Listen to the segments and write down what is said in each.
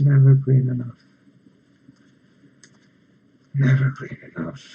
never green enough. Never green enough.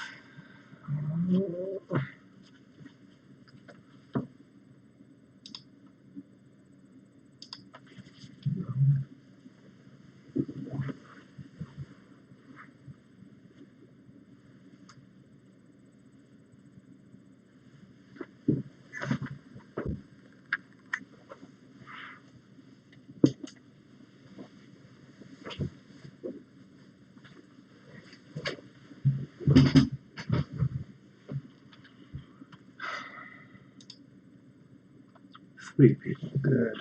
Three people, good.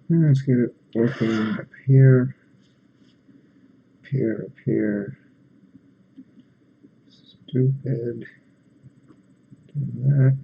Let's get it working up here. Up here, up here. Stupid. Do that.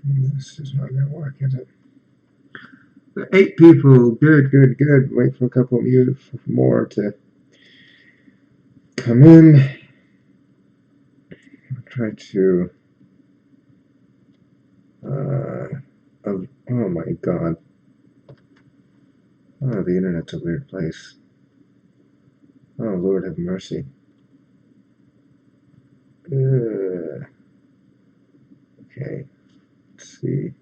This is not going to work, is it? 8 people. Good, good, good. Wait for a couple more to come in. I'll try to... oh my god. Oh, the internet's a weird place. Oh, Lord have mercy. Okay. Let's see.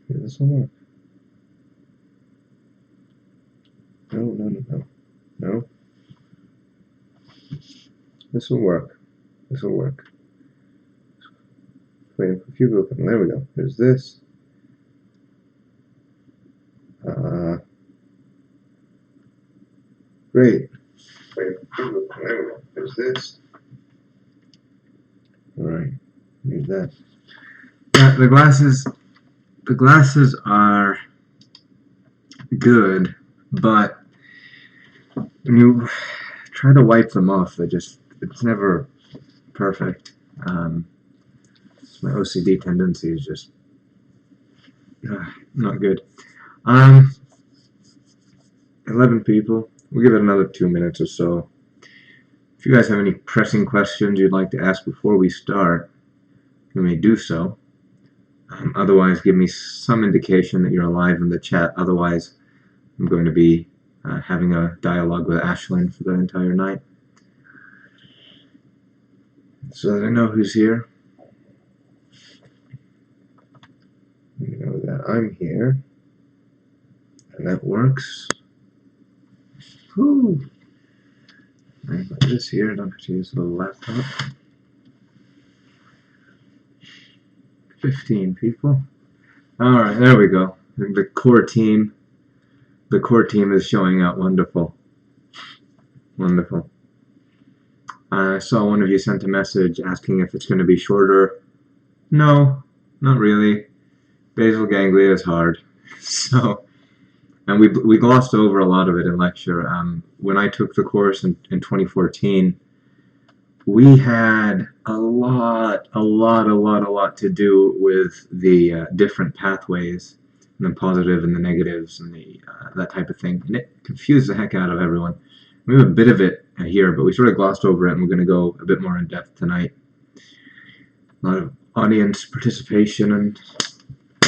This will work. No. This will work. This will work. Wait, a few people come. There we go. There's this. Great. Wait, a few people come. There we go. There's this. Alright. Here's that. Yeah, the glasses are good, but when you try to wipe them off, it's never perfect. My OCD tendency is just not good. 11 people. We'll give it another 2 minutes or so. If you guys have any pressing questions you'd like to ask before we start, you may do so. Otherwise, give me some indication that you're alive in the chat. Otherwise, I'm going to be having a dialogue with Ashlyn for the entire night, so that I know who's here. You know that I'm here, and that works. Whew. I put this here. I don't have to use the little laptop. 15 people. Alright, there we go. The core team is showing out. Wonderful. Wonderful. I saw one of you sent a message asking if it's going to be shorter. No, not really. Basal ganglia is hard. So, and we glossed over a lot of it in lecture. When I took the course in 2014, we had a lot to do with the different pathways, and the positive and the negatives and the that type of thing, and it confused the heck out of everyone. We have a bit of it here, but we sort of glossed over it, and we're going to go a bit more in depth tonight. A lot of audience participation and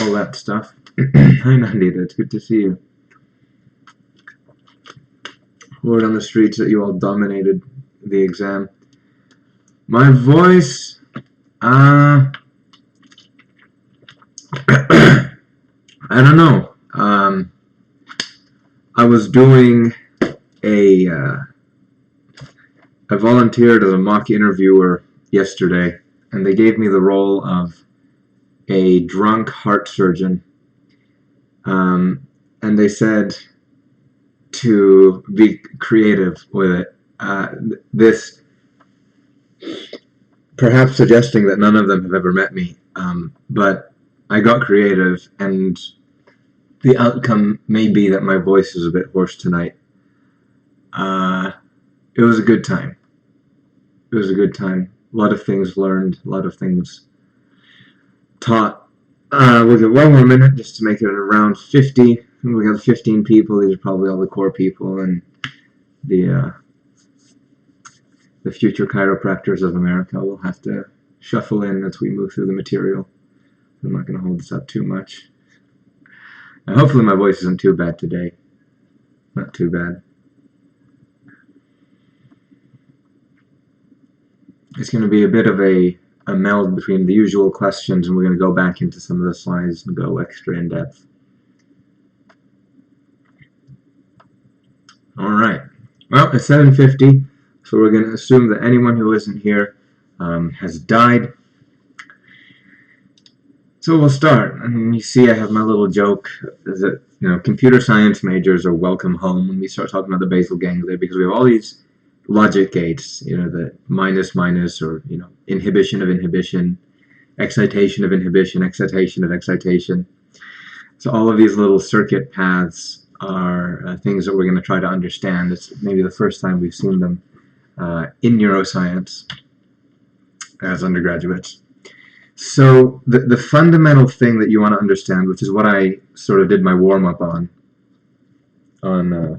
all that stuff. Hi Nandita, it's good to see you. Word on the streets that you all dominated the exam. My voice, I don't know. I was doing I volunteered as a mock interviewer yesterday, and they gave me the role of a drunk heart surgeon, and they said to be creative with it. This perhaps suggesting that none of them have ever met me. But I got creative, and the outcome may be that my voice is a bit hoarse tonight. It was a good time. It was a good time. A lot of things learned, a lot of things taught. We'll get one more minute just to make it around 50. We got 15 people. These are probably all the core people and the future chiropractors of America. We'll have to shuffle in as we move through the material. I'm not going to hold this up too much. And hopefully my voice isn't too bad today. Not too bad. It's going to be a bit of a meld between the usual questions, and we're going to go back into some of the slides and go extra in depth. All right. Well, it's 7:50, so we're going to assume that anyone who isn't here has died. So we'll start. And you see I have my little joke is that, computer science majors are welcome home when we start talking about the basal ganglia, because we have all these logic gates, the minus, or, inhibition of inhibition, excitation of inhibition, excitation of excitation. So all of these little circuit paths are things that we're going to try to understand. It's maybe the first time we've seen them in neuroscience as undergraduates. So the fundamental thing that you want to understand, which is what I sort of did my warm-up on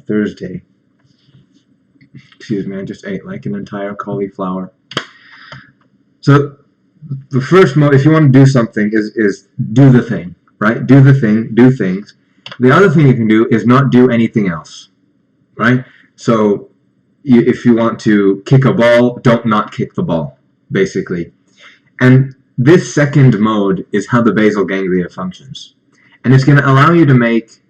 Thursday. Excuse me, I just ate like an entire cauliflower. So the first if you want to do something is do the thing, right? Do the thing, do things. The other thing you can do is not do anything else, right? So if you want to kick a ball, don't not kick the ball, basically. And this second mode is how the basal ganglia functions. And it's going to allow you to make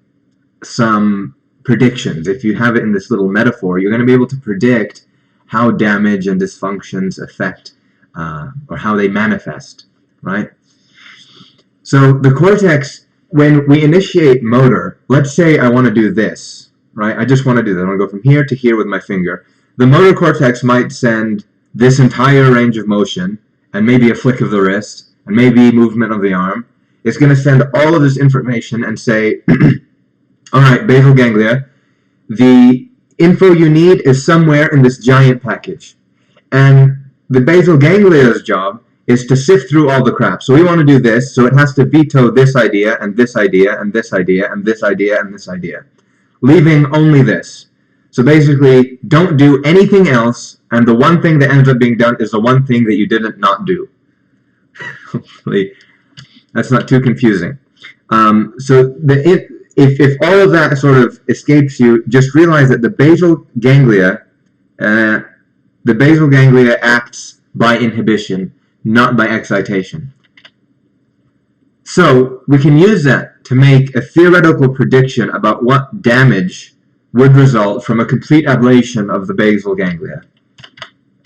some predictions. If you have it in this little metaphor, you're going to be able to predict how damage and dysfunctions affect or how they manifest, right? So the cortex, when we initiate motor, let's say I want to do this, right? I just want to do that. I want to go from here to here with my finger. The motor cortex might send this entire range of motion and maybe a flick of the wrist and maybe movement of the arm. It's going to send all of this information and say, all right, basal ganglia, the info you need is somewhere in this giant package. And the basal ganglia's job is to sift through all the crap. So we want to do this, so it has to veto this idea, and this idea, and this idea, and this idea, and this idea, leaving only this. So basically, don't do anything else, and the one thing that ends up being done is the one thing that you didn't not do. Hopefully, that's not too confusing. If all of that sort of escapes you, just realize that the basal ganglia acts by inhibition, not by excitation. So we can use that to make a theoretical prediction about what damage would result from a complete ablation of the basal ganglia.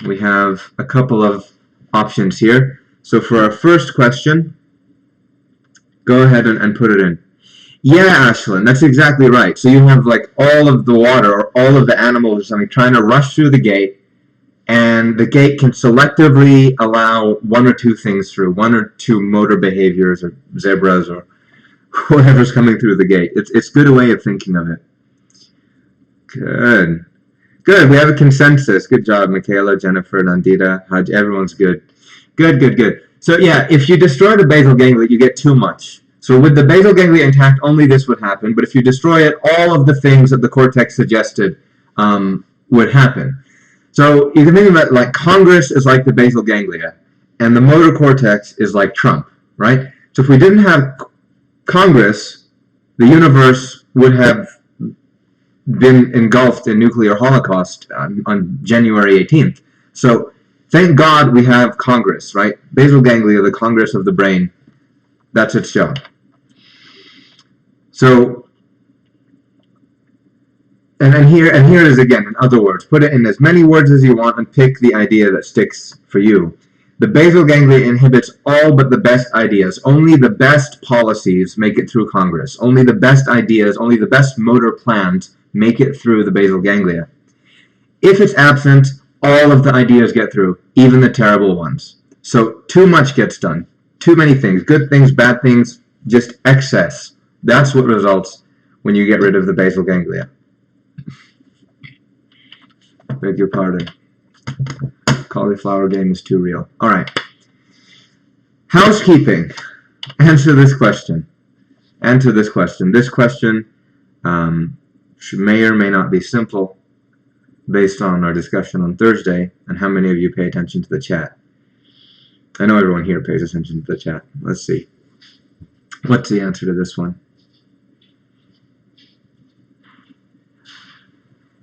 We have a couple of options here. So for our first question, go ahead and put it in. Yeah, Ashlyn, that's exactly right. So you have like all of the water or all of the animals or something trying to rush through the gate, and the gate can selectively allow one or two things through, one or two motor behaviors or zebras or whatever's coming through the gate. It's a good way of thinking of it. Good. Good, we have a consensus. Good job, Michaela, Jennifer, Nandita, Haj, everyone's good. Good. So yeah, if you destroy the basal ganglia, you get too much. So with the basal ganglia intact, only this would happen, but if you destroy it, all of the things that the cortex suggested would happen. So you can think about like Congress is like the basal ganglia, and the motor cortex is like Trump, right? So if we didn't have Congress, the universe would have been engulfed in nuclear holocaust on January 18th. So thank God we have Congress, right? Basal ganglia, the Congress of the brain, that's its job. So, and here is again, in other words, put it in as many words as you want and pick the idea that sticks for you. The basal ganglia inhibits all but the best ideas. Only the best policies make it through Congress. Only the best ideas, only the best motor plans make it through the basal ganglia. If it's absent, all of the ideas get through, even the terrible ones. So too much gets done. Too many things. Good things, bad things, just excess. That's what results when you get rid of the basal ganglia. Beg your pardon. Cauliflower game is too real. Alright. Housekeeping. Answer this question. Answer this question. This question may or may not be simple based on our discussion on Thursday and how many of you pay attention to the chat. I know everyone here pays attention to the chat. Let's see. What's the answer to this one?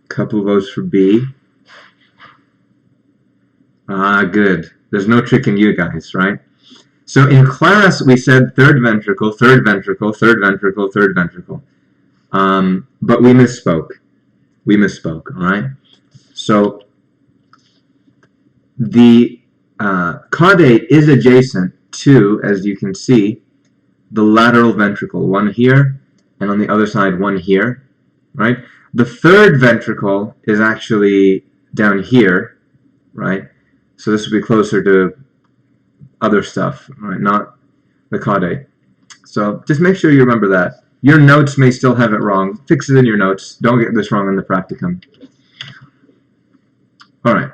Couple votes for B. Good. There's no tricking you guys, right? So in class, we said third ventricle, third ventricle, third ventricle, third ventricle. But we misspoke. We misspoke, all right? So the caudate is adjacent to, as you can see, the lateral ventricle. One here, and on the other side, one here, right? The third ventricle is actually down here, right? So this would be closer to other stuff, right? Not the caudate. So just make sure you remember that. Your notes may still have it wrong. Fix it in your notes. Don't get this wrong in the practicum. All right.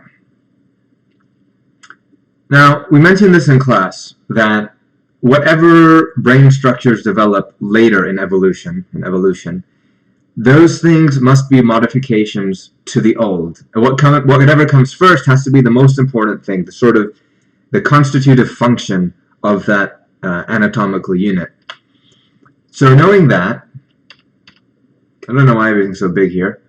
Now, we mentioned this in class, that whatever brain structures develop later in evolution, those things must be modifications to the old. And whatever comes first has to be the most important thing, the sort of the constitutive function of that anatomical unit. So knowing that, I don't know why everything's so big here,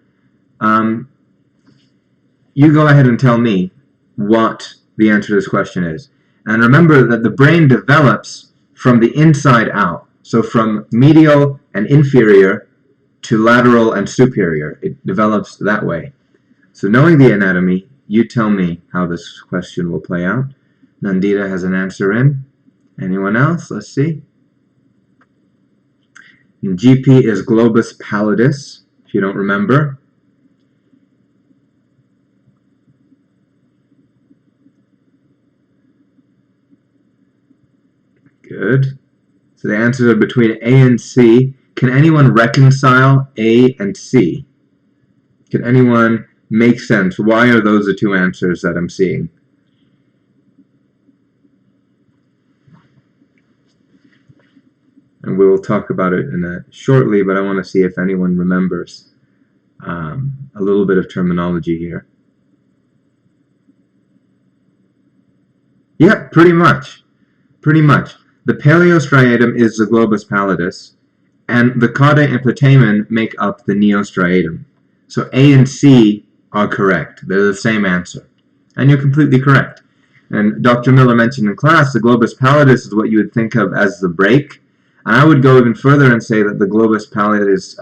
you go ahead and tell me what the answer to this question is. And remember that the brain develops from the inside out. So from medial and inferior to lateral and superior. It develops that way. So knowing the anatomy, you tell me how this question will play out. Nandita has an answer in. Anyone else? Let's see. And GP is globus pallidus, if you don't remember. Good. So the answers are between A and C. Can anyone reconcile A and C? Can anyone make sense? Why are those the two answers that I'm seeing? And we will talk about it shortly, but I want to see if anyone remembers a little bit of terminology here. Yeah, pretty much. Pretty much. The paleostriatum is the globus pallidus, and the caudate and putamen make up the neostriatum. So A and C are correct. They're the same answer. And you're completely correct. And Dr. Miller mentioned in class, the globus pallidus is what you would think of as the brake. And I would go even further and say that the globus pallidus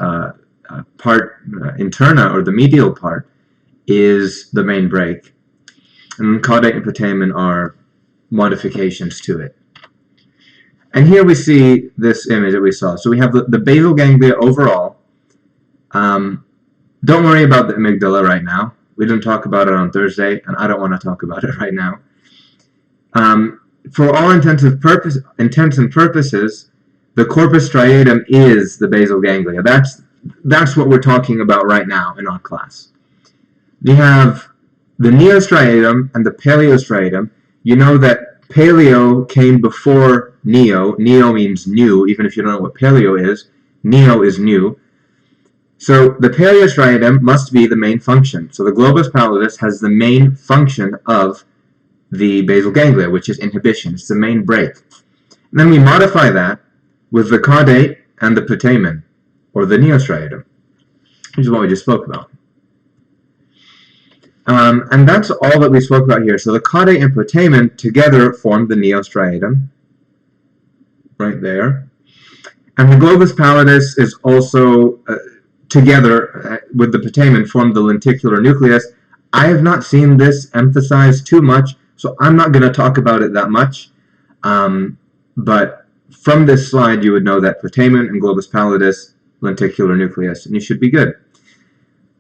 part interna, or the medial part, is the main brake. And caudate and putamen are modifications to it. And here we see this image that we saw. So we have the basal ganglia overall. Don't worry about the amygdala right now. We didn't talk about it on Thursday, and I don't want to talk about it right now. For all intents and purposes, the corpus striatum is the basal ganglia. That's what we're talking about right now in our class. We have the neostriatum and the paleostriatum. You know that paleo came before neo. Neo means new, even if you don't know what paleo is. Neo is new. So the paleostriatum must be the main function. So the globus pallidus has the main function of the basal ganglia, which is inhibition. It's the main brake. And then we modify that with the caudate and the putamen, or the neostriatum, which is what we just spoke about. And that's all that we spoke about here. So the caudate and putamen together form the neostriatum, right there. And the globus pallidus is also, together with the putamen, form the lenticular nucleus. I have not seen this emphasized too much, so I'm not going to talk about it that much. But from this slide, you would know that putamen and globus pallidus, lenticular nucleus, and you should be good.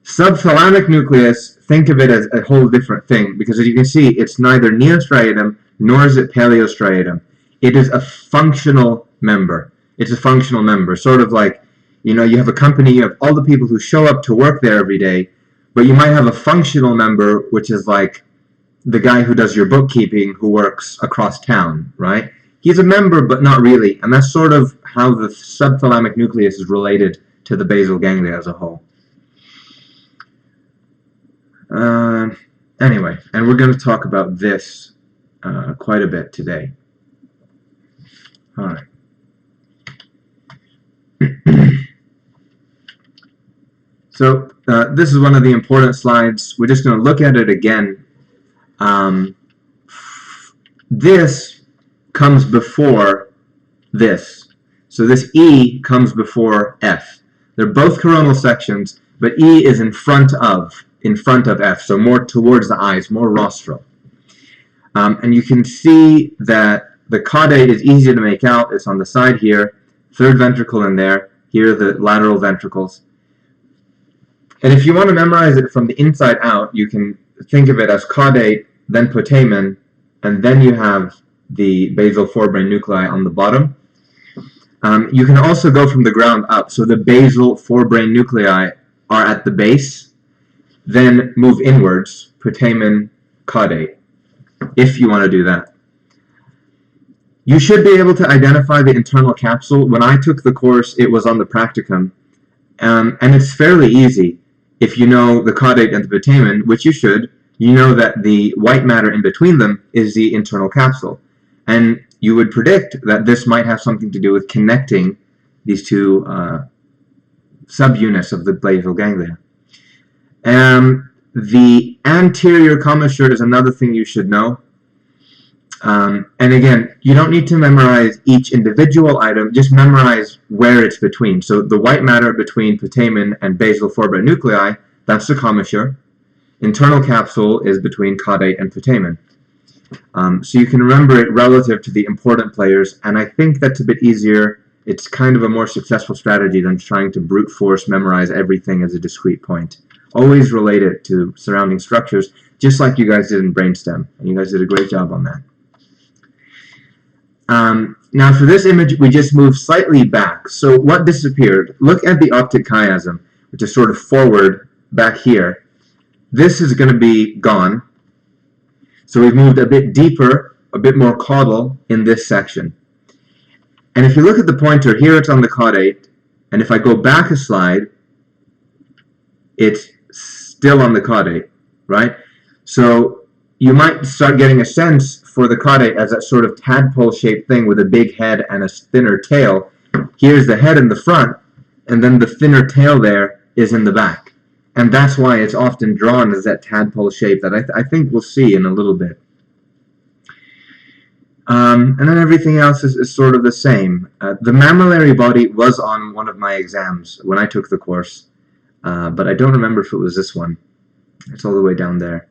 Subthalamic nucleus, think of it as a whole different thing, because as you can see, it's neither neostriatum nor is it paleostriatum. It is a functional member. It's a functional member, sort of like, you know, you have a company, you have all the people who show up to work there every day, but you might have a functional member, which is like the guy who does your bookkeeping who works across town, right? He's a member, but not really, and that's sort of how the subthalamic nucleus is related to the basal ganglia as a whole. Anyway, and we're going to talk about this quite a bit today. All right. So this is one of the important slides. We're just going to look at it again. This comes before this. So this E comes before F. They're both coronal sections, but E is in front of F, so more towards the eyes, more rostral. And you can see that the caudate is easy to make out. It's on the side here, third ventricle in there. Here are the lateral ventricles. And if you want to memorize it from the inside out, you can think of it as caudate, then putamen, and then you have the basal forebrain nuclei on the bottom. You can also go from the ground up. So the basal forebrain nuclei are at the base, then move inwards, putamen, caudate, if you want to do that. You should be able to identify the internal capsule. When I took the course, it was on the practicum, and it's fairly easy. If you know the caudate and the putamen, which you should, you know that the white matter in between them is the internal capsule. And you would predict that this might have something to do with connecting these two subunits of the basal ganglia. The anterior commissure is another thing you should know. And again, you don't need to memorize each individual item, just memorize where it's between. So the white matter between putamen and basal forebrain nuclei, that's the commissure. Internal capsule is between caudate and putamen. So you can remember it relative to the important players, and I think that's a bit easier. It's kind of a more successful strategy than trying to brute force memorize everything as a discrete point. Always relate it to surrounding structures, just like you guys did in brainstem, and you guys did a great job on that. Now for this image, we just moved slightly back. So what disappeared? Look at the optic chiasm, which is sort of forward back here. This is going to be gone. So we've moved a bit deeper, a bit more caudal in this section. And if you look at the pointer, here it's on the caudate, and if I go back a slide, it's still on the caudate, right? So you might start getting a sense for the caudate as that sort of tadpole-shaped thing with a big head and a thinner tail. Here's the head in the front, and then the thinner tail there is in the back. And that's why it's often drawn as that tadpole shape that I think we'll see in a little bit. And then everything else is sort of the same. The mammillary body was on one of my exams when I took the course, but I don't remember if it was this one. It's all the way down there.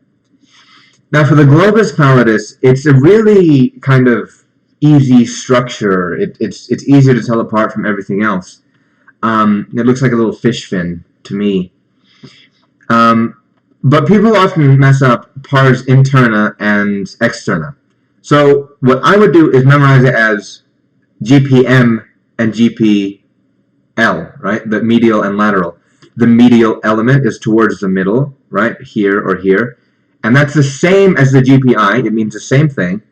Now for the globus pallidus, it's a really kind of easy structure. It's easier to tell apart from everything else. It looks like a little fish fin to me. But people often mess up pars interna and externa. So what I would do is memorize it as GPM and GPL, right? The medial and lateral. The medial element is towards the middle, right? Here or here. And that's the same as the GPI. It means the same thing.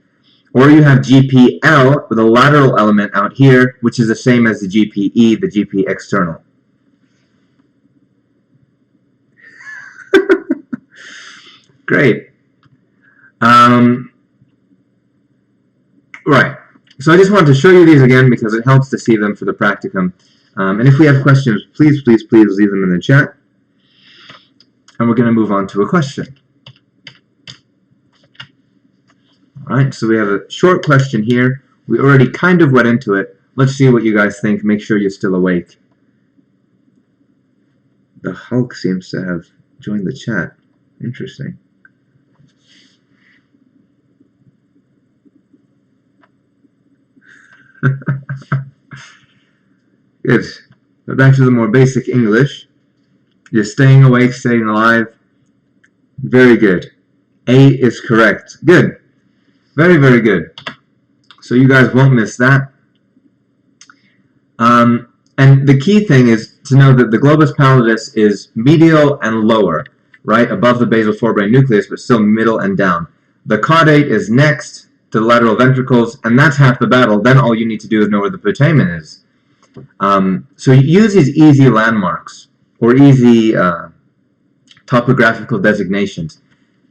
Or you have GPL with a lateral element out here, which is the same as the GPE, the GP external. Great. Right. So I just wanted to show you these again because it helps to see them for the practicum. And if we have questions, please leave them in the chat. And we're going to move on to a question. All right, so we have a short question here. We already kind of went into it. Let's see what you guys think. Make sure you're still awake. The Hulk seems to have joined the chat. Interesting. Good. But back to the more basic English. You're staying awake, staying alive. Very good. A is correct. Good. Very, very good. So you guys won't miss that. And the key thing is to know that the globus pallidus is medial and lower, right, above the basal forebrain nucleus, but still middle and down. The caudate is next to the lateral ventricles, and that's half the battle. Then all you need to do is know where the putamen is. So you use these easy landmarks, or easy topographical designations,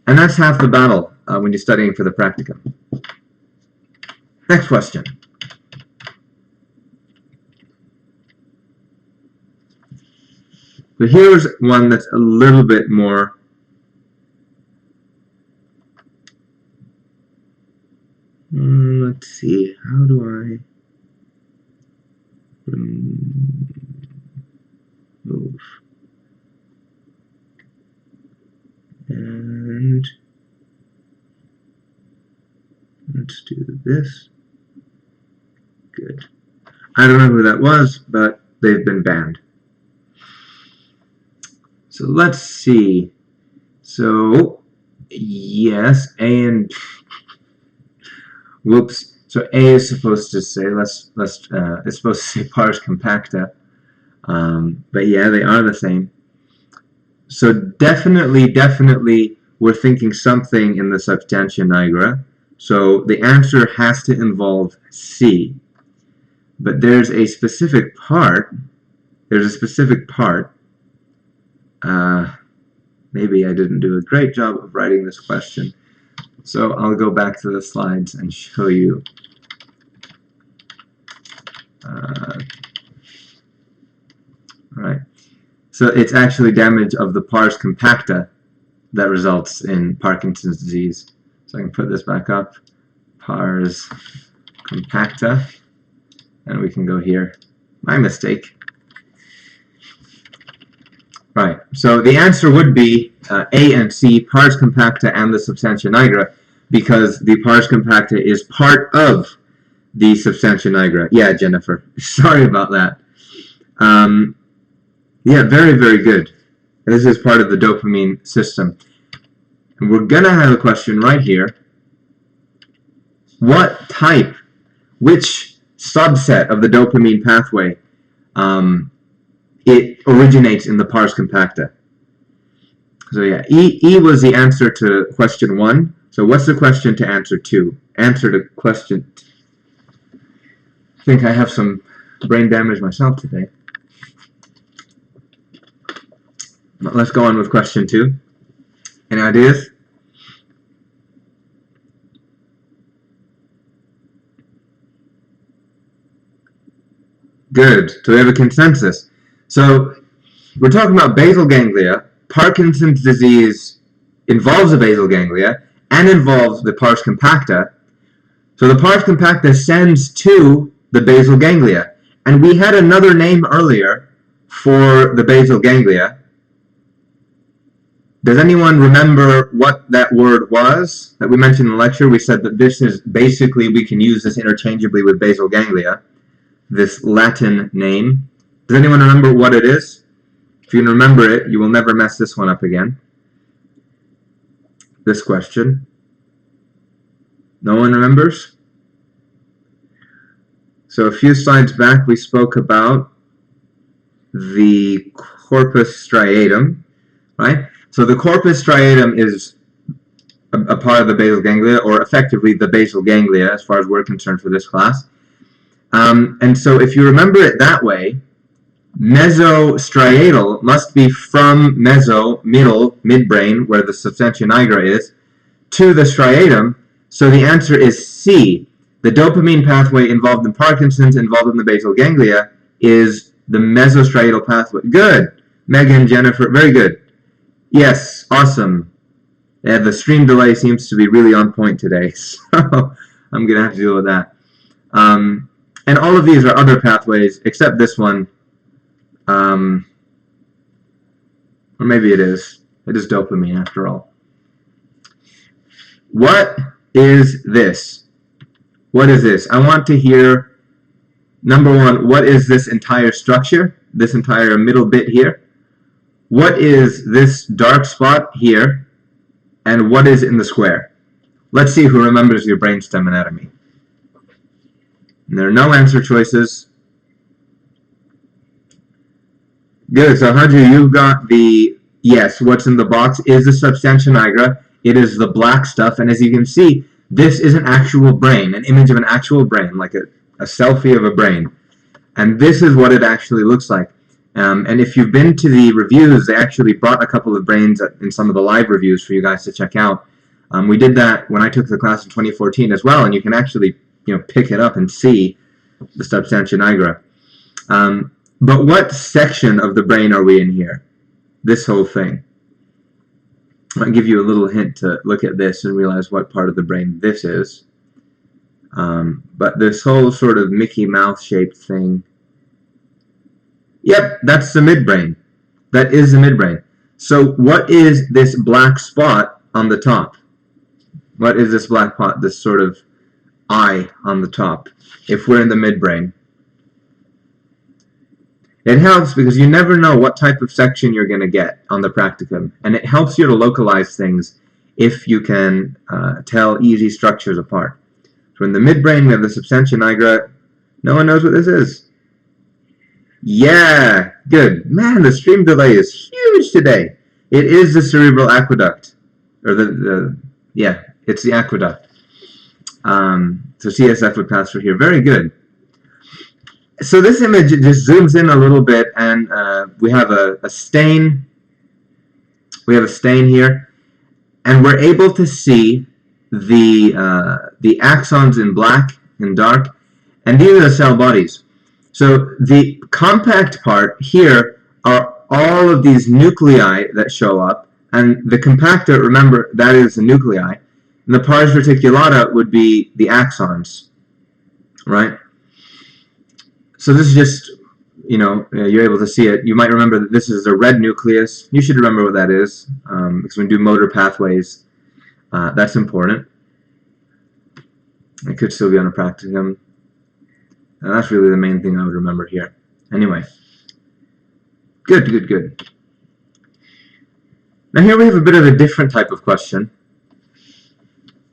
and that's half the battle when you're studying for the practicum. Next question. So here's one that's a little bit more let's see, how do I remove? And let's do this. Good. I don't know who that was, but they've been banned. So let's see. So yes, A and whoops. So A is supposed to say it's supposed to say pars compacta, but yeah, they are the same. So definitely, we're thinking something in the substantia nigra. So the answer has to involve C. But there's a specific part. Maybe I didn't do a great job of writing this question. So I'll go back to the slides and show you. Right. So it's actually damage of the pars compacta that results in Parkinson's disease. So I can put this back up. Pars compacta. And we can go here. My mistake. Right, so the answer would be A and C, pars compacta and the substantia nigra, because the pars compacta is part of the substantia nigra. Yeah, Jennifer, sorry about that. Yeah, very, very good. This is part of the dopamine system. And we're going to have a question right here. What type, which subset of the dopamine pathway it originates in the pars compacta? So yeah, E was the answer to question 1. So what's the question to answer 2? Answer to question... I think I have some brain damage myself today. But let's go on with question 2. Any ideas? Good. So we have a consensus. So we're talking about basal ganglia. Parkinson's disease involves the basal ganglia and involves the pars compacta. So the pars compacta sends to the basal ganglia. And we had another name earlier for the basal ganglia. Does anyone remember what that word was that we mentioned in the lecture? We said that this is basically, we can use this interchangeably with basal ganglia, this Latin name. Does anyone remember what it is? If you can remember it, you will never mess this one up again. This question. No one remembers? So a few slides back we spoke about the corpus striatum, right? So the corpus striatum is a part of the basal ganglia, or effectively the basal ganglia as far as we're concerned for this class. And so if you remember it that way, mesostriatal must be from meso, middle, midbrain, where the substantia nigra is, to the striatum. So the answer is C. The dopamine pathway involved in Parkinson's, involved in the basal ganglia, is the mesostriatal pathway. Good. Megan, Jennifer, very good. Yes, awesome. Yeah, the stream delay seems to be really on point today, so I'm going to have to deal with that. And all of these are other pathways, except this one. Or maybe it is. It is dopamine, after all. What is this? What is this? I want to hear, number one, what is this entire structure? This entire middle bit here? What is this dark spot here? And what is in the square? Let's see who remembers your brainstem anatomy. And there are no answer choices. Good. So Haju, you got the yes. What's in the box is the substantia nigra. It is the black stuff, and as you can see, this is an actual brain, an image of an actual brain, like a selfie of a brain. And this is what it actually looks like. And if you've been to the reviews, they actually brought a couple of brains in some of the live reviews for you guys to check out. We did that when I took the class in 2014 as well, and you can actually pick it up and see the substantia nigra. But what section of the brain are we in here? This whole thing. I'll give you a little hint to look at this and realize what part of the brain this is. But this whole sort of Mickey Mouse shaped thing. Yep, that's the midbrain. That is the midbrain. So what is this black spot on the top? What is this black spot, this sort of eye on the top, if we're in the midbrain? It helps because you never know what type of section you're going to get on the practicum, and it helps you to localize things if you can tell easy structures apart. So in the midbrain we have the substantia nigra. No one knows what this is. Yeah, good. Man, the stream delay is huge today. It is the cerebral aqueduct, or yeah, it's the aqueduct. So CSF would pass through here. Very good. So this image just zooms in a little bit, and we have a stain. We have a stain here, and we're able to see the axons in black and dark, and these are the cell bodies. So the compact part here are all of these nuclei that show up, and the compacta, remember, that is the nuclei, and the pars reticulata would be the axons, right? So this is just, you're able to see it. You might remember that this is a red nucleus. You should remember what that is, because when we do motor pathways, that's important. It could still be on a practicum. And that's really the main thing I would remember here. Anyway. Good, good, good. Now here we have a bit of a different type of question.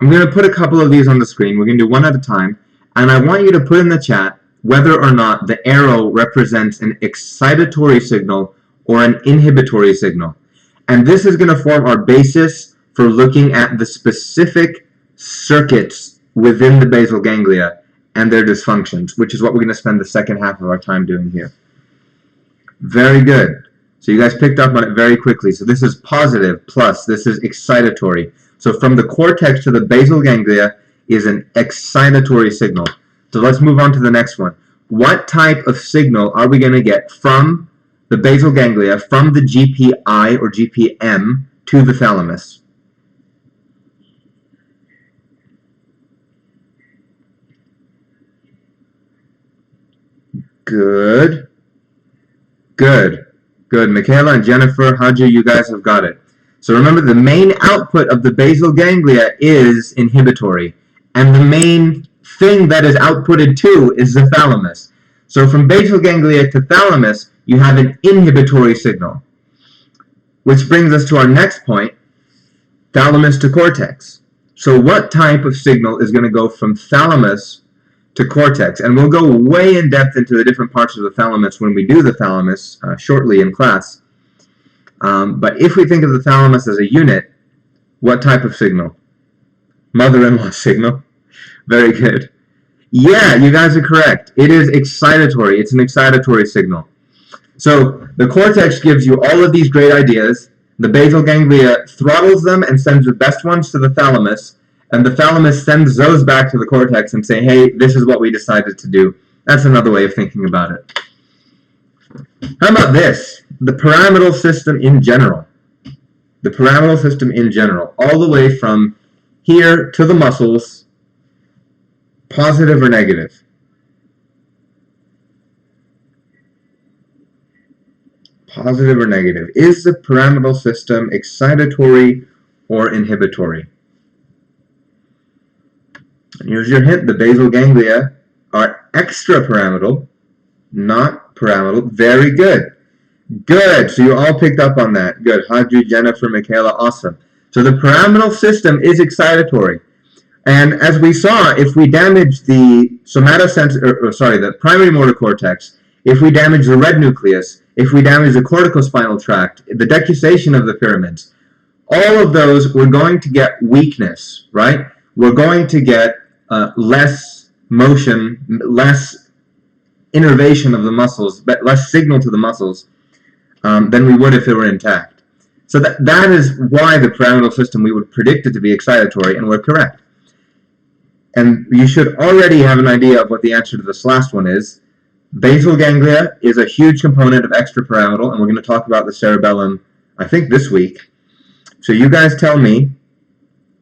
I'm going to put a couple of these on the screen. We're going to do one at a time. And I want you to put in the chat whether or not the arrow represents an excitatory signal or an inhibitory signal. And this is going to form our basis for looking at the specific circuits within the basal ganglia and their dysfunctions, which is what we're going to spend the second half of our time doing here. Very good. So you guys picked up on it very quickly. So this is positive plus, this is excitatory. So from the cortex to the basal ganglia is an excitatory signal. So let's move on to the next one. What type of signal are we going to get from the basal ganglia, from the GPI or GPM to the thalamus? Good. Good. Good. Michaela and Jennifer, Haju, you guys have got it. So remember, the main output of the basal ganglia is inhibitory. And the main thing that is outputted to is the thalamus. So from basal ganglia to thalamus, you have an inhibitory signal. Which brings us to our next point, thalamus to cortex. So what type of signal is going to go from thalamus to cortex? And we'll go way in depth into the different parts of the thalamus when we do the thalamus shortly in class. But if we think of the thalamus as a unit, what type of signal? Mother-in-law signal. Very good. Yeah, you guys are correct. It is excitatory. It's an excitatory signal. So the cortex gives you all of these great ideas. The basal ganglia throttles them and sends the best ones to the thalamus. And the thalamus sends those back to the cortex and say, hey, this is what we decided to do. That's another way of thinking about it. How about this? The pyramidal system in general. The pyramidal system in general. All the way from here to the muscles. Positive or negative? Positive or negative? Is the pyramidal system excitatory or inhibitory? And here's your hint. The basal ganglia are extrapyramidal, not pyramidal. Very good. Good. So you all picked up on that. Good. Haju, Jennifer, Michaela, awesome. So the pyramidal system is excitatory. And as we saw, if we damage the the primary motor cortex, if we damage the red nucleus, if we damage the corticospinal tract, the decussation of the pyramids, all of those, we're going to get weakness, right? We're going to get less motion, less innervation of the muscles, but less signal to the muscles than we would if it were intact. So that is why the pyramidal system, we would predict it to be excitatory, and we're correct. And you should already have an idea of what the answer to this last one is. Basal ganglia is a huge component of extrapyramidal, and we're going to talk about the cerebellum, I think, this week. So you guys tell me,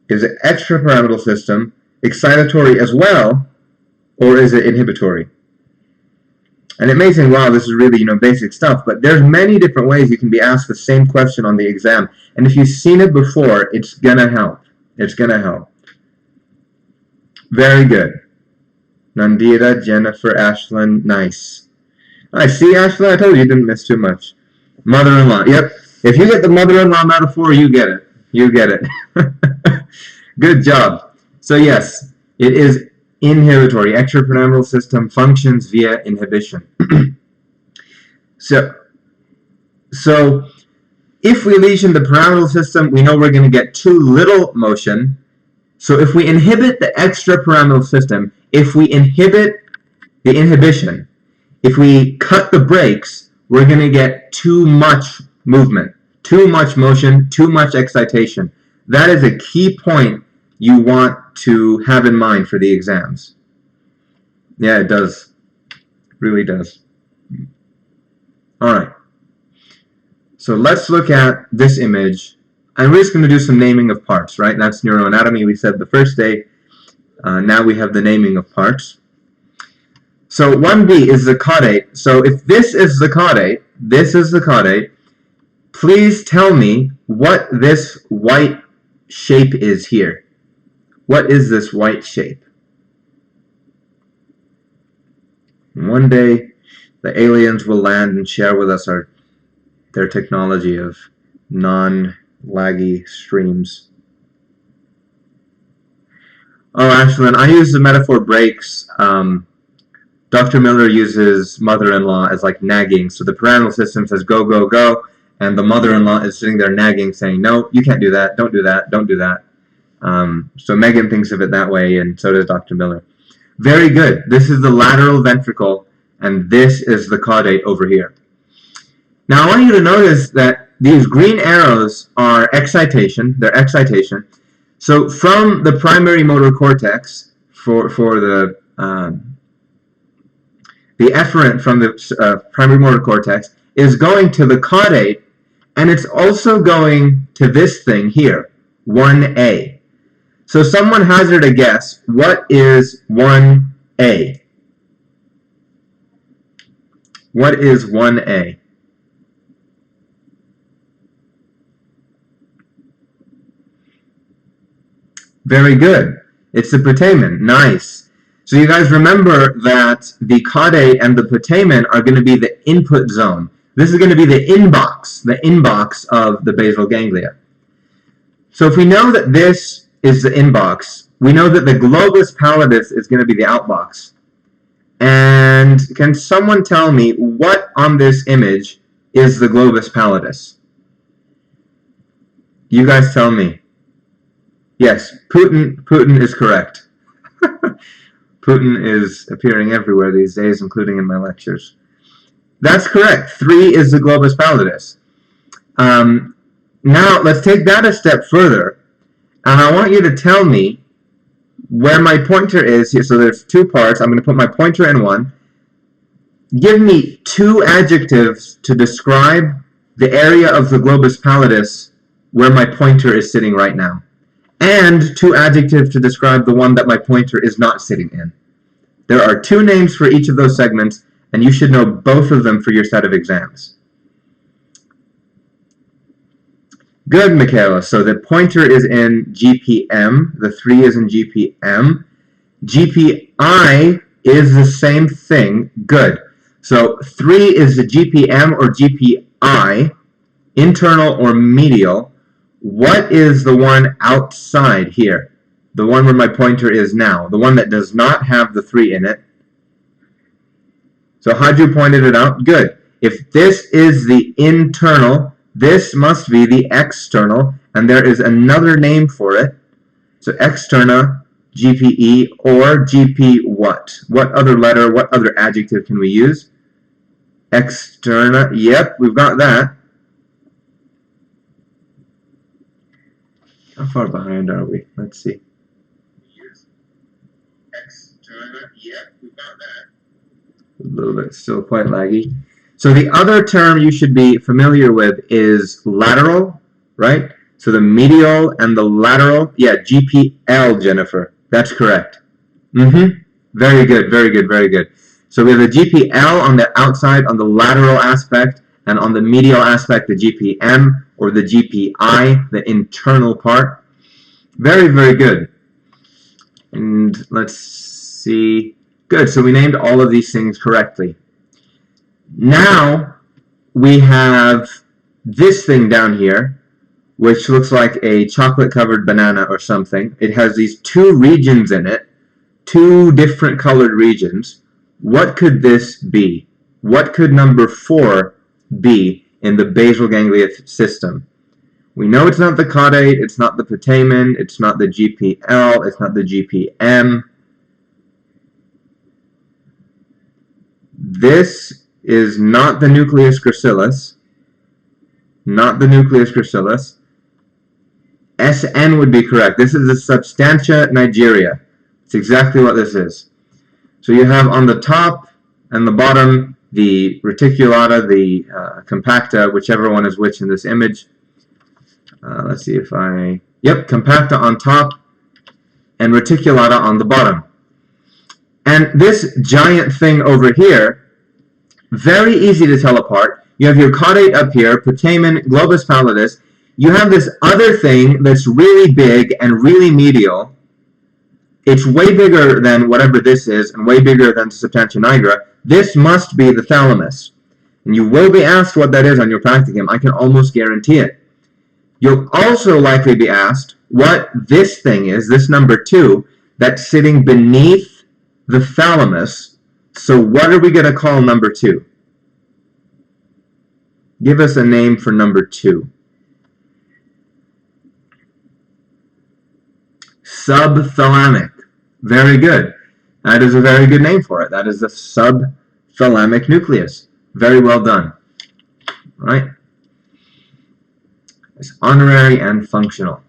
is it extrapyramidal system excitatory as well, or is it inhibitory? And it may seem, wow, this is really, basic stuff, but there's many different ways you can be asked the same question on the exam. And if you've seen it before, it's going to help. It's going to help. Very good. Nandita, Jennifer, Ashlyn, nice. I see, Ashlyn, I told you didn't miss too much. Mother-in-law, yep. If you get the mother-in-law metaphor, you get it. You get it. Good job. So yes, it is inhibitory. Extrapyramidal system functions via inhibition. So if we lesion the pyramidal system, we know we're going to get too little motion. So if we inhibit the extrapyramidal system, if we inhibit the inhibition, if we cut the brakes, we're going to get too much movement, too much motion, too much excitation. That is a key point you want to have in mind for the exams. Yeah, it does. It really does. All right. So let's look at this image. And we're just going to do some naming of parts, right? That's neuroanatomy, we said the first day. Now we have the naming of parts. So 1B is the caudate. So if this is the caudate, please tell me what this white shape is here. What is this white shape? One day, the aliens will land and share with us their technology of non-laggy streams. Oh, Ashlyn, I use the metaphor brakes. Dr. Miller uses mother-in-law as like nagging. So the pyramidal system says go, go, go, and the mother-in-law is sitting there nagging, saying, no, you can't do that, don't do that, don't do that. So Megan thinks of it that way, and so does Dr. Miller. Very good. This is the lateral ventricle, and this is the caudate over here. Now I want you to notice that these green arrows are excitation. They're excitation. So from the primary motor cortex, for the efferent from the primary motor cortex is going to the caudate, and it's also going to this thing here, 1A. So someone hazard a guess. What is 1A? What is 1A? Very good. It's the putamen. Nice. So you guys remember that the caudate and the putamen are going to be the input zone. This is going to be the inbox of the basal ganglia. So if we know that this is the inbox, we know that the globus pallidus is going to be the outbox. And can someone tell me what on this image is the globus pallidus? You guys tell me. Yes, Putin is correct. Putin is appearing everywhere these days, including in my lectures. That's correct. 3 is the globus pallidus. Now, let's take that a step further. And I want you to tell me where my pointer is here. So there's 2 parts. I'm going to put my pointer in one. Give me 2 adjectives to describe the area of the globus pallidus where my pointer is sitting right now. And 2 adjectives to describe the one that my pointer is not sitting in. There are 2 names for each of those segments, and you should know both of them for your set of exams. Good, Michaela. So the pointer is in GPM. The 3 is in GPM. GPI is the same thing. Good. So 3 is the GPM or GPI, internal or medial. What is the one outside here? The one where my pointer is now. The one that does not have the 3 in it. So Haju pointed it out. Good. If this is the internal, this must be the external, and there is another name for it. So externa, GPE, or GP what? What other letter, what other adjective can we use? Externa, yep, we've got that. How far behind are we? Let's see. Externa, yep, we've got that. A little bit, still quite laggy. So the other term you should be familiar with is lateral, right? So the medial and the lateral, yeah, GPL, Jennifer. That's correct. Very good, very good, very good. So we have the GPL on the outside, on the lateral aspect, and on the medial aspect, the GPM, or the GPI, the internal part. Very, very good. And let's see. Good, so we named all of these things correctly. Now we have this thing down here, which looks like a chocolate-covered banana or something. It has these 2 regions in it, 2 different colored regions. What could this be? What could number 4 be in the basal ganglia system? We know it's not the caudate, it's not the putamen, it's not the GPL, it's not the GPM. This is not the nucleus gracilis. Not the nucleus gracilis. SN would be correct. This is the substantia nigeria. It's exactly what this is. So you have on the top and the bottom the reticulata, the compacta, whichever one is which in this image. Let's see if I... Yep, compacta on top and reticulata on the bottom. And this giant thing over here, very easy to tell apart. You have your caudate up here, putamen, globus pallidus. You have this other thing that's really big and really medial. It's way bigger than whatever this is and way bigger than substantia nigra. This must be the thalamus. And you will be asked what that is on your practicum. I can almost guarantee it. You'll also likely be asked what this thing is, this number 2, that's sitting beneath the thalamus. So what are we going to call number 2? Give us a name for number 2. Subthalamic. Very good. That is a very good name for it. That is the subthalamic nucleus. Very well done. All right. It's honorary and functional.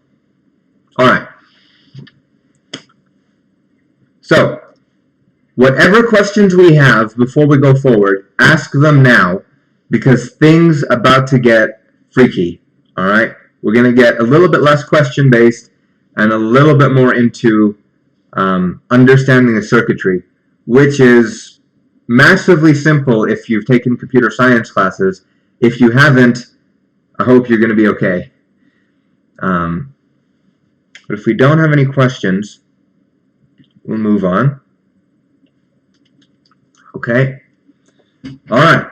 All right. So, whatever questions we have before we go forward, ask them now, because things about to get freaky. All right. We're going to get a little bit less question-based and a little bit more into understanding the circuitry, which is massively simple if you've taken computer science classes. If you haven't, I hope you're going to be okay. But if we don't have any questions, we'll move on. Okay? Alright.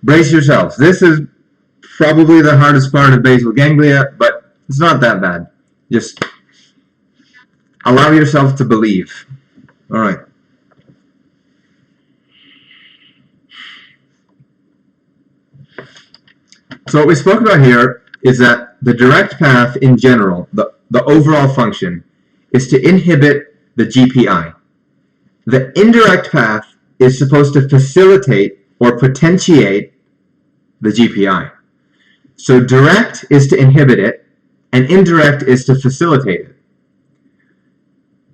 Brace yourselves. This is probably the hardest part of basal ganglia, but it's not that bad. Just allow yourself to believe. Alright. So what we spoke about here is that the direct path in general, the overall function, is to inhibit the GPI. The indirect path is supposed to facilitate or potentiate the GPI. So direct is to inhibit it, and indirect is to facilitate it.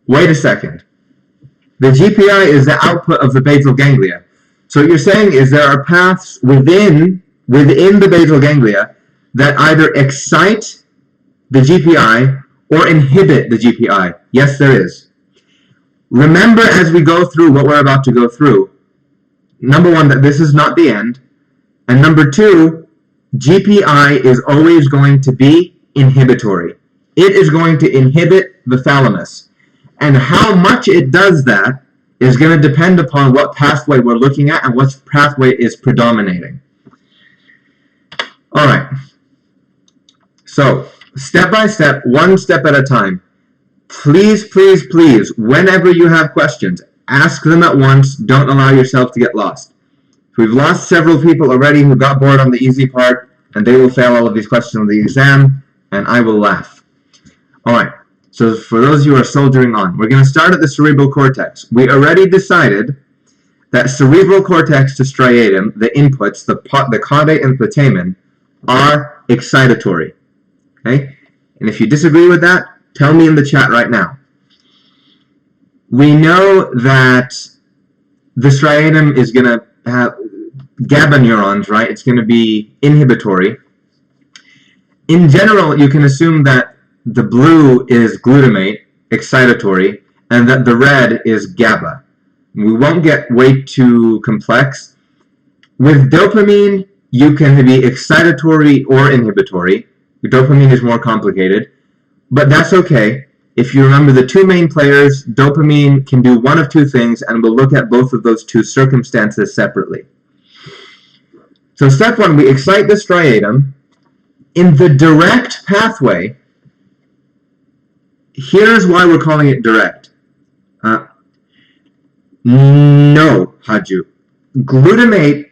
Wait a second. The GPI is the output of the basal ganglia. So what you're saying is there are paths within the basal ganglia that either excite the GPI or inhibit the GPI. Yes, there is. Remember, as we go through what we're about to go through, number 1, that this is not the end, and number 2, GPI is always going to be inhibitory. It is going to inhibit the thalamus. And how much it does that is going to depend upon what pathway we're looking at and what pathway is predominating. All right. So, step by step, one step at a time. please, please, please, whenever you have questions, ask them at once. Don't allow yourself to get lost. We've lost several people already who got bored on the easy part, and they will fail all of these questions on the exam, and I will laugh. Alright, so for those of you who are soldiering on, we're going to start at the cerebral cortex. We already decided that cerebral cortex to striatum, the inputs, the caudate and putamen, are excitatory. Okay? And if you disagree with that, tell me in the chat right now. We know that the striatum is going to have GABA neurons, right? It's going to be inhibitory. In general, you can assume that the blue is glutamate, excitatory, and that the red is GABA. We won't get way too complex. With dopamine, you can be excitatory or inhibitory. Dopamine is more complicated, but that's okay. If you remember the two main players, dopamine can do one of two things, and we'll look at both of those two circumstances separately. So step one, we excite the striatum. In the direct pathway, here's why we're calling it direct. No, Haju. Glutamate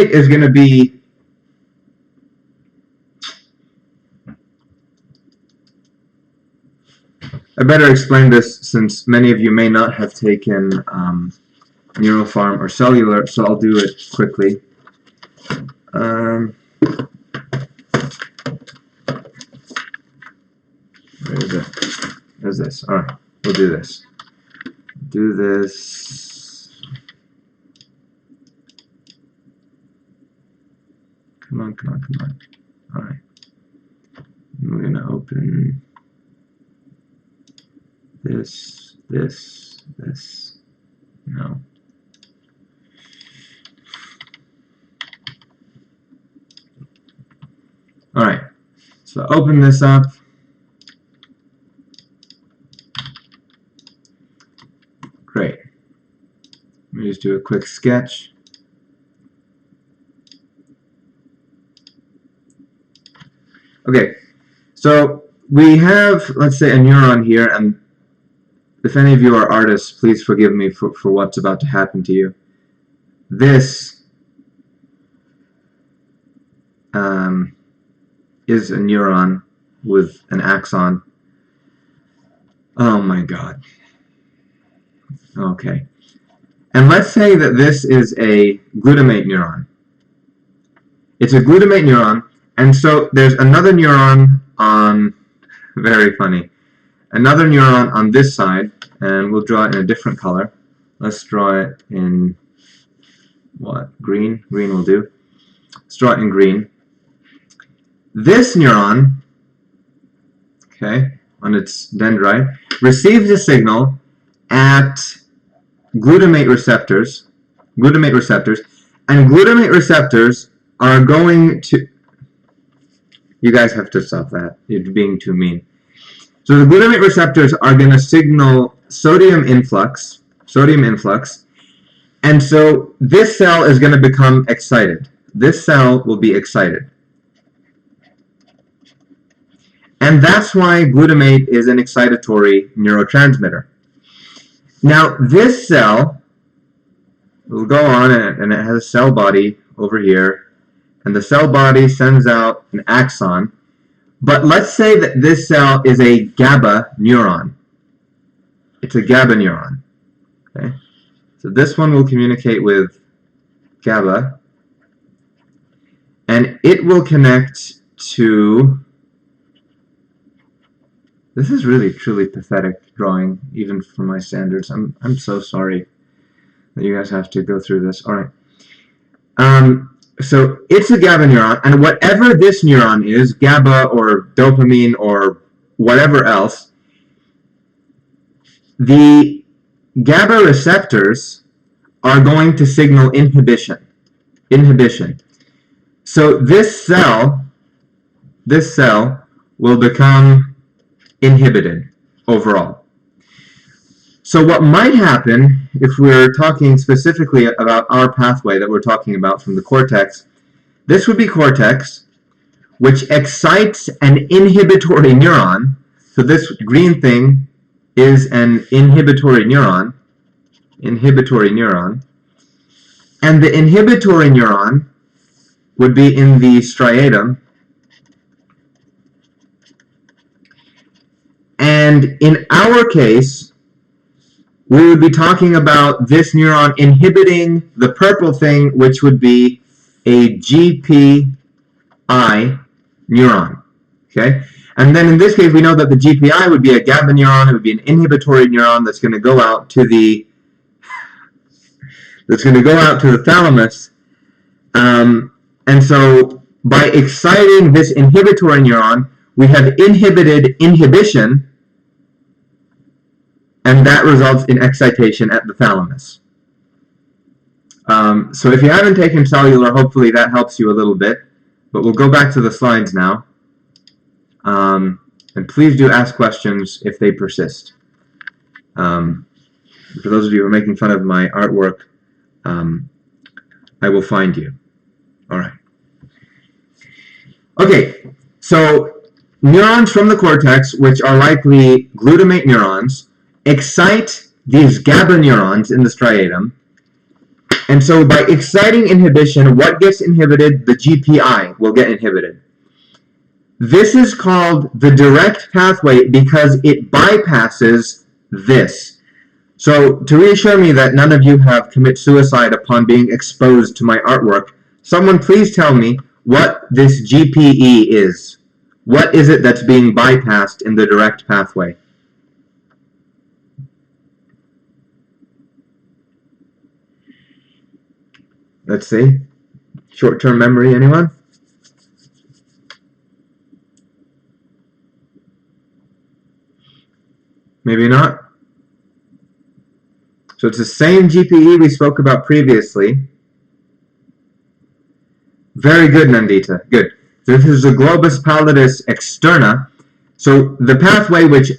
is going to be I better explain this since many of you may not have taken Neuropharm or Cellular, so I'll do it quickly. Where is it? There's this. Alright, we'll do this. Do this. Come on, come on, come on. Alright. We're going to open this, this, this. No. Alright. So open this up. Great. Let me just do a quick sketch. Okay, so we have, let's say, a neuron here, and if any of you are artists, please forgive me for what's about to happen to you. This is a neuron with an axon. Oh my god. Okay. And let's say that this is a glutamate neuron. It's a glutamate neuron, and so there's another neuron on, very funny, another neuron on this side, and we'll draw it in a different color. Let's draw it in, what, green? Green will do. Let's draw it in green. This neuron, okay, on its dendrite, receives a signal at glutamate receptors, and glutamate receptors are going to, you guys have to stop that, you're being too mean. So the glutamate receptors are going to signal sodium influx, and so this cell is going to become excited. This cell will be excited. And that's why glutamate is an excitatory neurotransmitter. Now, this cell will go on, and it has a cell body over here, and the cell body sends out an axon. But let's say that this cell is a GABA neuron. It's a GABA neuron. Okay? So this one will communicate with GABA, and it will connect to... This is really, truly pathetic drawing, even for my standards. I'm so sorry that you guys have to go through this. All right. So it's a GABA neuron, and whatever this neuron is, GABA or dopamine or whatever else, the GABA receptors are going to signal inhibition. So this cell will become inhibited overall. So what might happen, if we're talking specifically about our pathway that we're talking about from the cortex, this would be cortex, which excites an inhibitory neuron So this green thing is an inhibitory neuron. Inhibitory neuron. And the inhibitory neuron would be in the striatum. And in our case, we would be talking about this neuron inhibiting the purple thing, which would be a GPI neuron. Okay? And then in this case, we know that the GPI would be a GABA neuron. It would be an inhibitory neuron that's going to go out to the thalamus. And so by exciting this inhibitory neuron, we have inhibited inhibition, and that results in excitation at the thalamus. So if you haven't taken cellular, hopefully that helps you a little bit. But we'll go back to the slides now. And please do ask questions if they persist. For those of you who are making fun of my artwork, I will find you. All right. Okay, so neurons from the cortex, which are likely glutamate neurons, excite these GABA neurons in the striatum. And so by exciting inhibition, what gets inhibited? The GPI will get inhibited. This is called the direct pathway because it bypasses this. So to reassure me that none of you have committed suicide upon being exposed to my artwork, someone please tell me what this GPE is. What is it that's being bypassed in the direct pathway? Let's see. Short-term memory, anyone? Maybe not. So it's the same GPE we spoke about previously. Very good, Nandita. Good. This is the globus pallidus externa. So the pathway which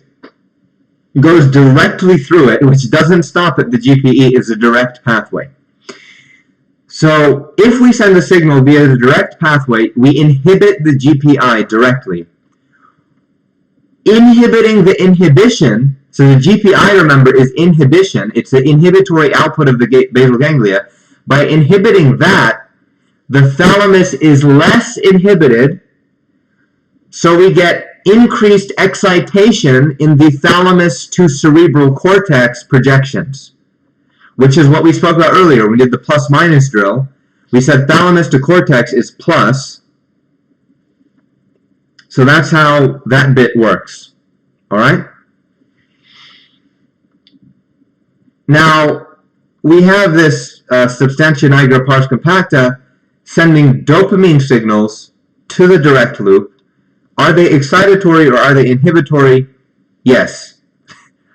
goes directly through it, which doesn't stop at the GPE, is a direct pathway. So if we send a signal via the direct pathway, we inhibit the GPI directly. Inhibiting the inhibition, so the GPI, remember, is inhibition. It's the inhibitory output of the basal ganglia. By inhibiting that, the thalamus is less inhibited, so we get increased excitation in the thalamus to cerebral cortex projections, which is what we spoke about earlier. We did the plus-minus drill. We said thalamus to cortex is plus. So that's how that bit works. All right? Now, we have this substantia nigra pars compacta sending dopamine signals to the direct loop. Are they excitatory or are they inhibitory? Yes.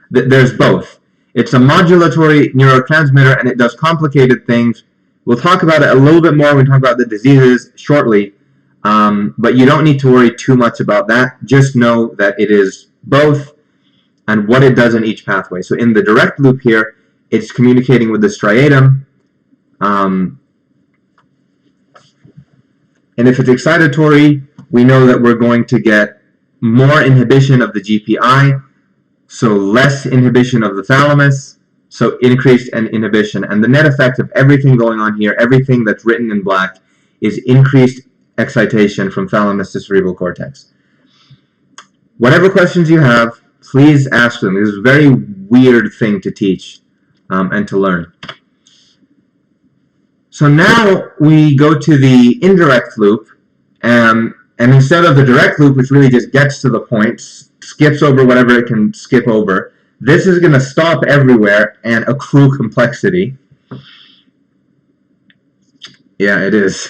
There's both. It's a modulatory neurotransmitter and it does complicated things. We'll talk about it a little bit more when we talk about the diseases shortly, but you don't need to worry too much about that. Just know that it is both and what it does in each pathway. So in the direct loop here, it's communicating with the striatum, and if it's excitatory, we know that we're going to get more inhibition of the GPI, so less inhibition of the thalamus, so increased inhibition. And the net effect of everything going on here, everything that's written in black, is increased excitation from thalamus to cerebral cortex. Whatever questions you have, please ask them. This is a very weird thing to teach and to learn. So now we go to the indirect loop, and instead of the direct loop, which really just gets to the point, skips over whatever it can skip over, this is going to stop everywhere and accrue complexity. Yeah, it is.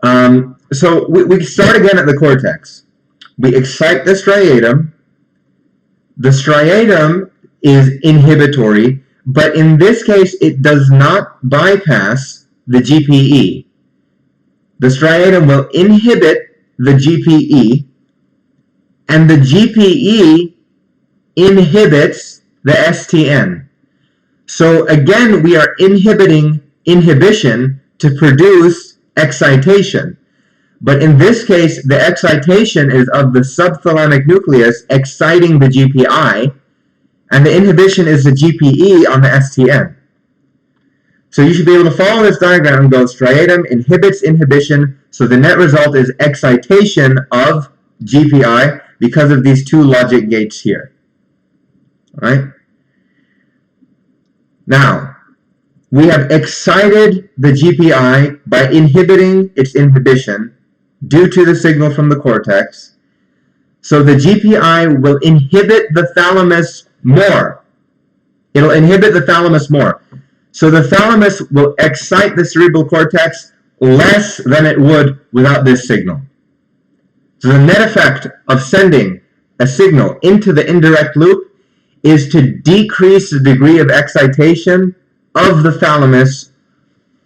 So we start again at the cortex. We excite the striatum. The striatum is inhibitory, but in this case, it does not bypass the GPE. The striatum will inhibit the GPE, and the GPE inhibits the STN. So again, we are inhibiting inhibition to produce excitation. But in this case, the excitation is of the subthalamic nucleus exciting the GPI, and the inhibition is the GPE on the STN. So you should be able to follow this diagram and go striatum inhibits inhibition, so the net result is excitation of GPI because of these two logic gates here. All right? Now, we have excited the GPI by inhibiting its inhibition due to the signal from the cortex. So the GPI will inhibit the thalamus more. It'll inhibit the thalamus more. So the thalamus will excite the cerebral cortex less than it would without this signal. So the net effect of sending a signal into the indirect loop is to decrease the degree of excitation of the thalamus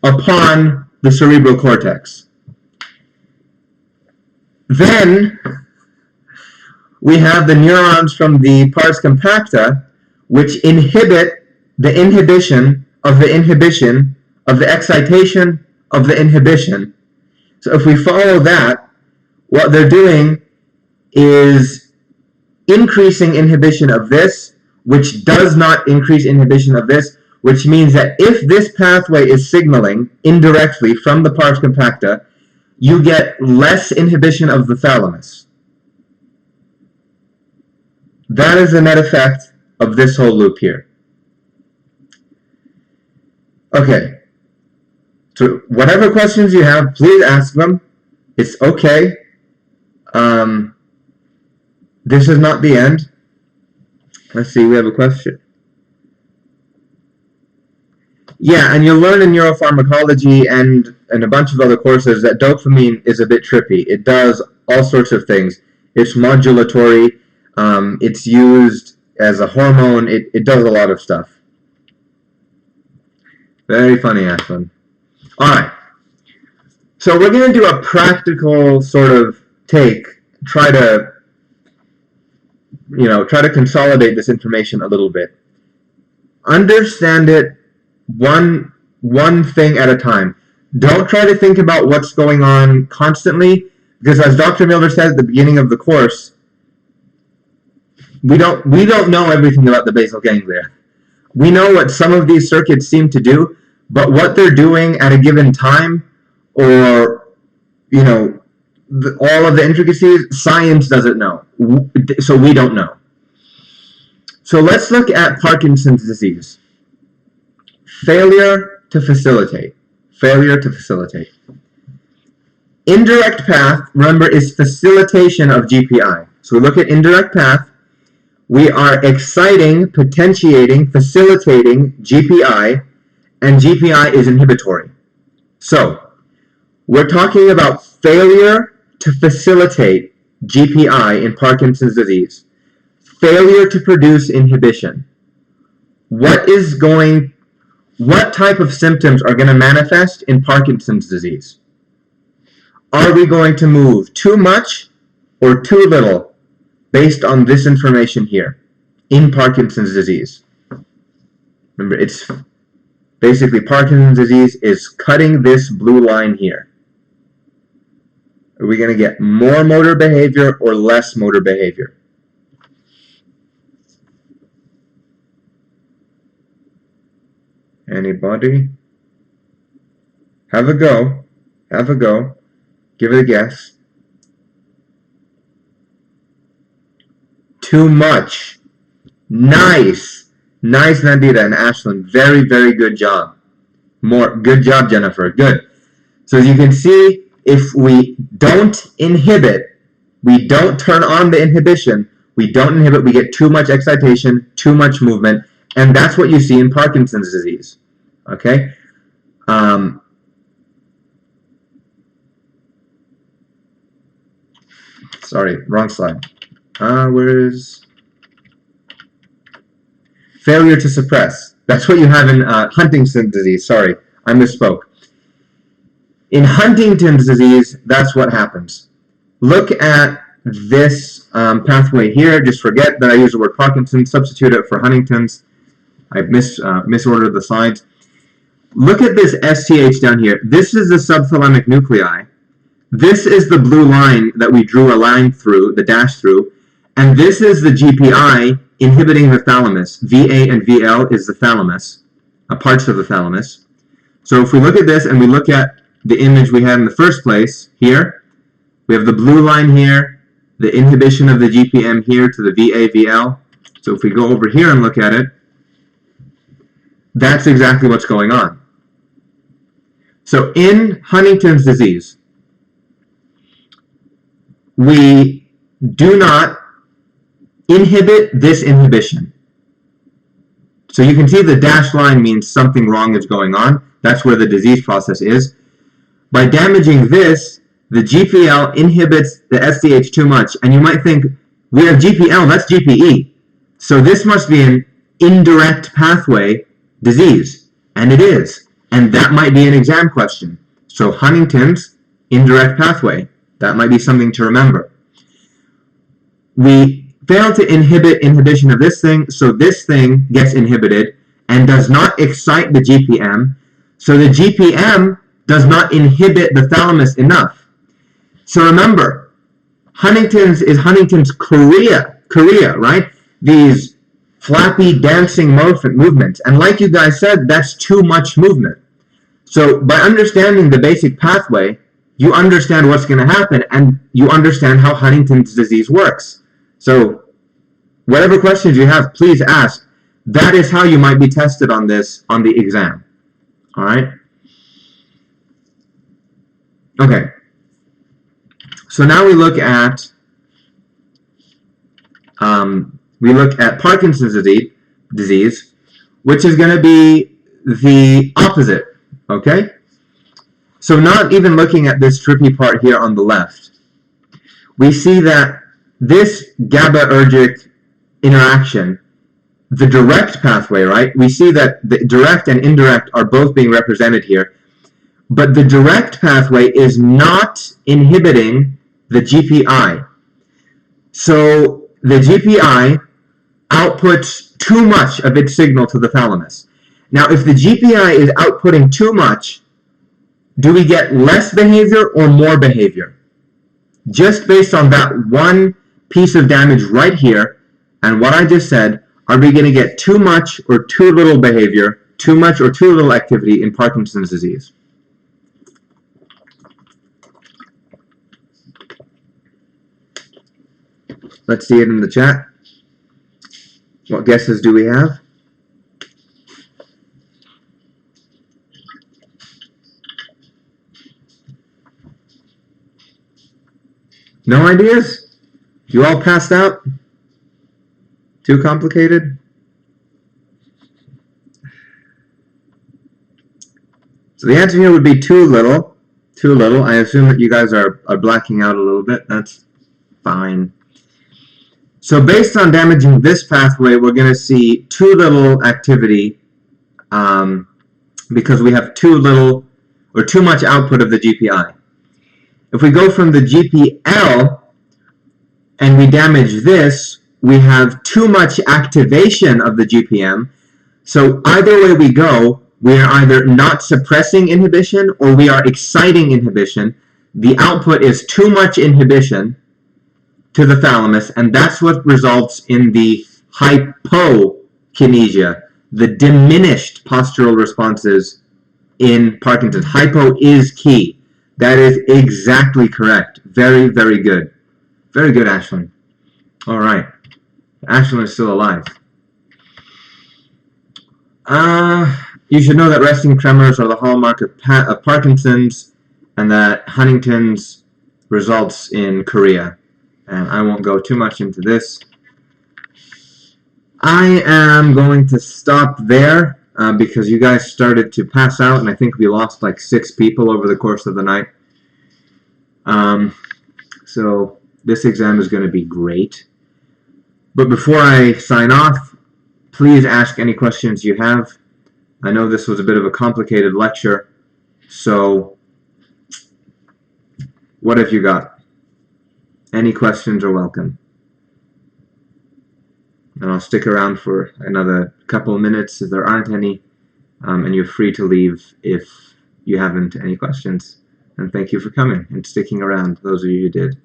upon the cerebral cortex. Then we have the neurons from the pars compacta, which inhibit the inhibition of the inhibition of the excitation of the inhibition. So if we follow that, what they're doing is increasing inhibition of this, which does not increase inhibition of this, which means that if this pathway is signaling indirectly from the pars compacta, you get less inhibition of the thalamus. That is the net effect of this whole loop here. Okay, so whatever questions you have, please ask them. It's okay. This is not the end. Let's see, we have a question. Yeah, and you'll learn in neuropharmacology and a bunch of other courses that dopamine is a bit trippy. It does all sorts of things. It's modulatory. It's used as a hormone. It does a lot of stuff. Very funny, Ashlyn. All right. So we're going to do a practical sort of take, try to consolidate this information a little bit. Understand it one thing at a time. Don't try to think about what's going on constantly, because as Dr. Miller said at the beginning of the course, we don't know everything about the basal ganglia. We know what some of these circuits seem to do, but what they're doing at a given time, or all of the intricacies, science doesn't know. So we don't know. So let's look at Parkinson's disease. Failure to facilitate. Failure to facilitate. Indirect path, remember, is facilitation of GPI. So we look at indirect path. We are exciting, potentiating, facilitating GPI, and GPI is inhibitory. So we're talking about failure to facilitate GPI in Parkinson's disease. Failure to produce inhibition. What type of symptoms are going to manifest in Parkinson's disease? Are we going to move too much or too little based on this information here in Parkinson's disease? Remember, it's basically Parkinson's disease is cutting this blue line here. Are we going to get more motor behavior or less motor behavior? Anybody? Have a go. Have a go. Give it a guess. Too much. Nice. Nice, Nandita and Ashlyn. Very, very good job. Good job, Jennifer. Good. So as you can see, if we don't inhibit, we don't turn on the inhibition, we don't inhibit, we get too much excitation, too much movement, and that's what you see in Parkinson's disease. Okay? Sorry, wrong slide. Where is... Failure to suppress. That's what you have in Huntington's disease. Sorry, I misspoke. In Huntington's disease, that's what happens. Look at this pathway here. Just forget that I used the word Parkinson. Substitute it for Huntington's. I misordered the slides. Look at this STH down here. This is the subthalamic nuclei. this is the blue line that we drew a line through, the dash through, and this is the GPI inhibiting the thalamus. VA and VL is the thalamus, parts of the thalamus. So if we look at this and we look at the image we had in the first place, here, we have the blue line here, the inhibition of the GPM here to the VA, VL. So if we go over here and look at it, that's exactly what's going on. So in Huntington's disease, we do not inhibit this inhibition. So you can see the dashed line means something wrong is going on. That's where the disease process is. By damaging this, the GPL inhibits the SDH too much. And you might think, we have GPL, that's GPE. So this must be an indirect pathway disease. And it is. And that might be an exam question. So Huntington's, indirect pathway. That might be something to remember. We fail to inhibit inhibition of this thing, so this thing gets inhibited and does not excite the GPM. So the GPM does not inhibit the thalamus enough. So remember, Huntington's is Huntington's chorea, right? These flappy dancing movements. And like you guys said, that's too much movement. So by understanding the basic pathway, you understand what's going to happen, and you understand how Huntington's disease works. So whatever questions you have, please ask. That is how you might be tested on this on the exam. All right? Okay. So now we look at Parkinson's disease, which is going to be the opposite. Okay? So not even looking at this trippy part here on the left, we see that this GABAergic interaction, the direct pathway, right? We see that the direct and indirect are both being represented here, but the direct pathway is not inhibiting the GPI. So the GPI outputs too much of its signal to the thalamus. Now, if the GPI is outputting too much, do we get less behavior or more behavior? Just based on that one piece of damage right here, and what I just said, are we going to get too much or too little behavior, too much or too little activity in Parkinson's disease? Let's see it in the chat. What guesses do we have? No ideas? You all passed out? Too complicated? So the answer here would be too little. Too little. I assume that you guys are blacking out a little bit. That's fine. So based on damaging this pathway, we're going to see too little activity because we have too little or too much output of the GPI. If we go from the GPL and we damage this, we have too much activation of the GPM. So either way we go, we are either not suppressing inhibition or we are exciting inhibition. The output is too much inhibition to the thalamus, and that's what results in the hypokinesia, the diminished postural responses in Parkinson's. Hypo is key. That is exactly correct. Very, very good. Very good, Ashlyn. All right. Ashlyn is still alive. You should know that resting tremors are the hallmark of Parkinson's, and that Huntington's results in chorea. And I won't go too much into this. I am going to stop there because you guys started to pass out, and I think we lost like 6 people over the course of the night. So this exam is going to be great. But before I sign off, please ask any questions you have. I know this was a bit of a complicated lecture, so what have you got? Any questions are welcome. And I'll stick around for another couple of minutes if there aren't any, and you're free to leave if you haven't any questions. And thank you for coming and sticking around, those of you who did.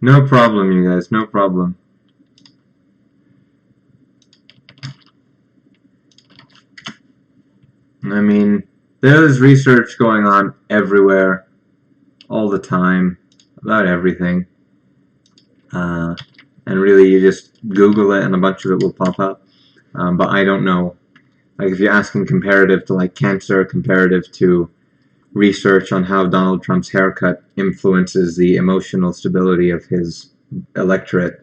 No problem, you guys, no problem. I mean, there's research going on everywhere, all the time, about everything. And really, you just Google it and a bunch of it will pop up. But I don't know. Like, if you're asking comparative to, like, cancer, comparative to research on how Donald Trump's haircut influences the emotional stability of his electorate,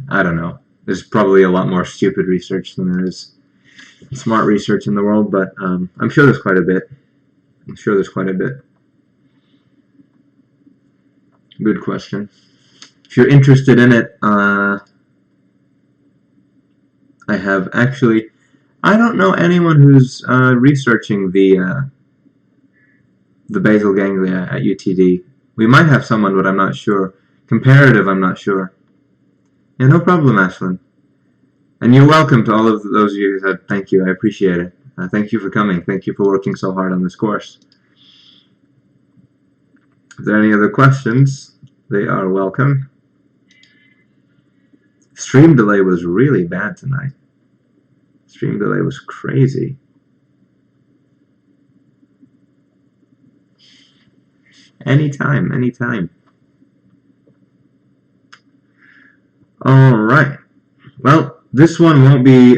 I don't know. There's probably a lot more stupid research than there is smart research in the world, but I'm sure there's quite a bit. I'm sure there's quite a bit. Good question. If you're interested in it, I have actually, I don't know anyone who's researching the basal ganglia at UTD. We might have someone, but I'm not sure. Comparative, I'm not sure. Yeah, no problem, Ashlyn. And you're welcome to all of those of you who said thank you. I appreciate it. Thank you for coming. Thank you for working so hard on this course. If there are any other questions, they are welcome. Stream delay was really bad tonight. Stream delay was crazy. Anytime, anytime. All right. Well, this one won't be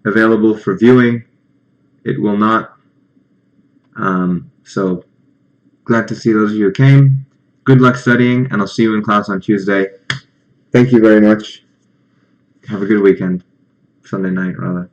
available for viewing. It will not. So glad to see those of you who came. Good luck studying, and I'll see you in class on Tuesday. Thank you very much. Have a good weekend. Sunday night, rather.